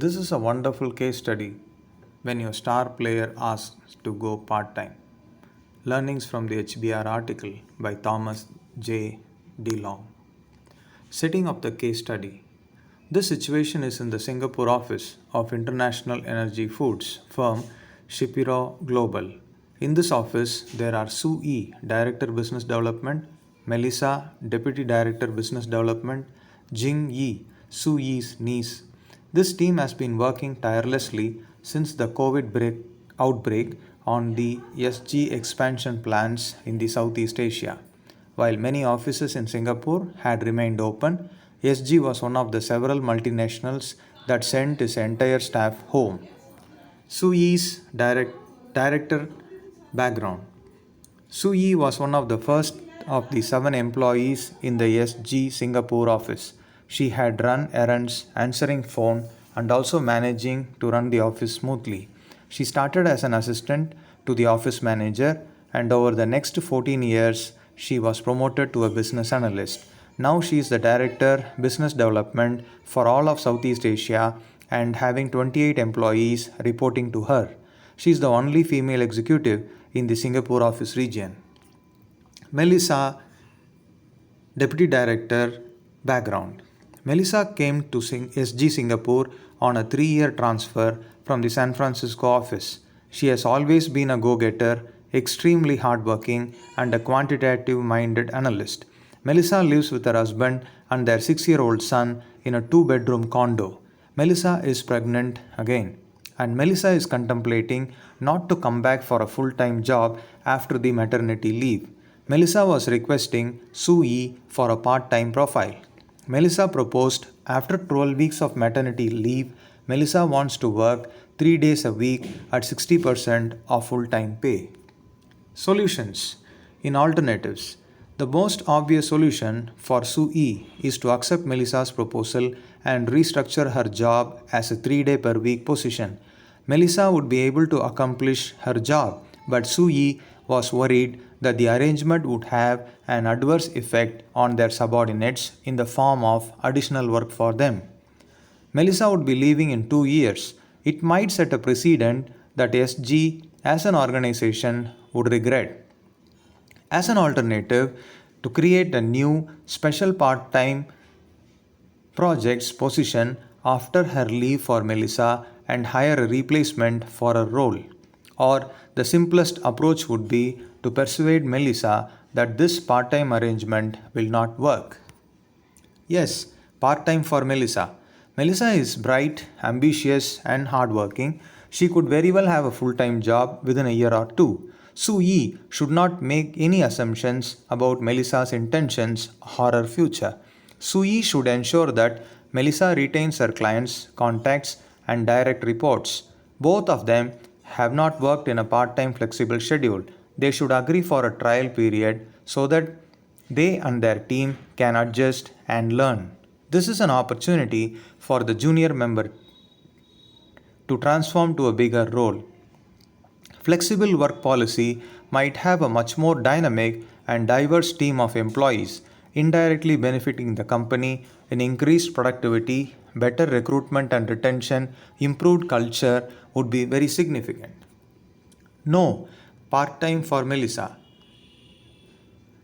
This is a wonderful case study when your star player asks to go part time. Learnings from the HBR article by Thomas J. DeLong. Setting up the case study. This situation is in the Singapore office of International Energy Foods firm Shapiro Global. In this office, there are Sue E, Director Business Development, Melissa, Deputy Director Business Development, Jing Yi, Sue Yi's niece. This team has been working tirelessly since the outbreak on the SG expansion plans in the Southeast Asia. While many offices in Singapore had remained open, SG was one of the several multinationals that sent its entire staff home. Suyi's director background. Suyi was one of the first of the 7 employees in the SG Singapore office. She had run errands, answering phone, and also managing to run the office smoothly. She started as an assistant to the office manager, and over the next 14 years, she was promoted to a business analyst. Now she is the director business development for all of Southeast Asia and having 28 employees reporting to her. She is the only female executive in the Singapore office region. Melissa, Deputy Director, background. Melissa came to SG Singapore on a 3-year transfer from the San Francisco office. She has always been a go-getter, extremely hardworking, and a quantitative minded analyst. Melissa lives with her husband and their 6-year-old son in a 2-bedroom condo. Melissa is pregnant again, and Melissa is contemplating not to come back for a full time job after the maternity leave. Melissa was requesting Sue Yi for a part time profile. Melissa proposed after 12 weeks of maternity leave, Melissa wants to work 3 days a week at 60% of full time pay. Solutions. In alternatives, the most obvious solution for Sue E is to accept Melissa's proposal and restructure her job as a 3-day per week position. Melissa would be able to accomplish her job, but Sue E was worried that the arrangement would have an adverse effect on their subordinates in the form of additional work for them. Melissa would be leaving in 2 years. It might set a precedent that SG as an organization would regret. As an alternative, to create a new special part time projects position after her leave for Melissa and hire a replacement for her role. Or the simplest approach would be to persuade Melissa that this part time arrangement will not work. Yes, part time for Melissa. Melissa is bright, ambitious, and hardworking. She could very well have a full time job within a year or two. Sue Yi should not make any assumptions about Melissa's intentions or her future. Sue Yi should ensure that Melissa retains her clients, contacts, and direct reports. Both of them have not worked in a part time flexible schedule. They should agree for a trial period so that they and their team can adjust and learn. This is an opportunity for the junior member to transform to a bigger role. Flexible work policy might have a much more dynamic and diverse team of employees, indirectly benefiting the company in increased productivity, better recruitment and retention, improved culture would be very significant. No, part time for Melissa.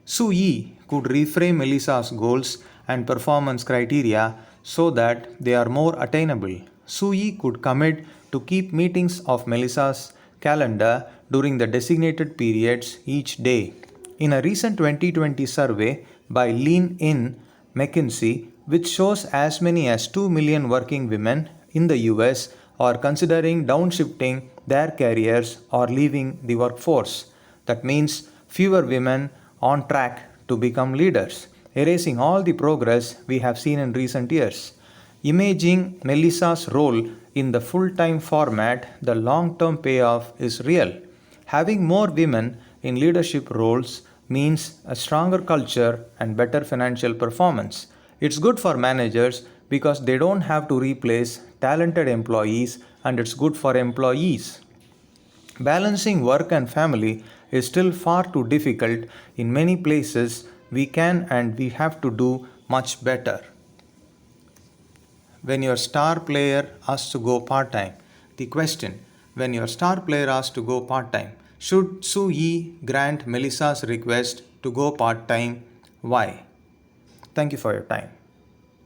Sue Yi could reframe Melissa's goals and performance criteria so that they are more attainable. Sue Yi could commit to keep meetings of Melissa's calendar during the designated periods each day. In a recent 2020 survey by Lean In McKinsey, which shows as many as 2 million working women in the US are considering downshifting their careers or leaving the workforce. That means fewer women on track to become leaders, erasing all the progress we have seen in recent years. Imaging Melissa's role in the full time format, the long term payoff is real. Having more women in leadership roles means a stronger culture and better financial performance. It's good for managers because they don't have to replace talented employees, and it's good for employees. Balancing work and family is still far too difficult in many places. We can and we have to do much better. when your star player asks to go part time. The question: when your star player asks to go part time, should Su Yi grant Melissa's request to go part time? Why? Thank you for your time.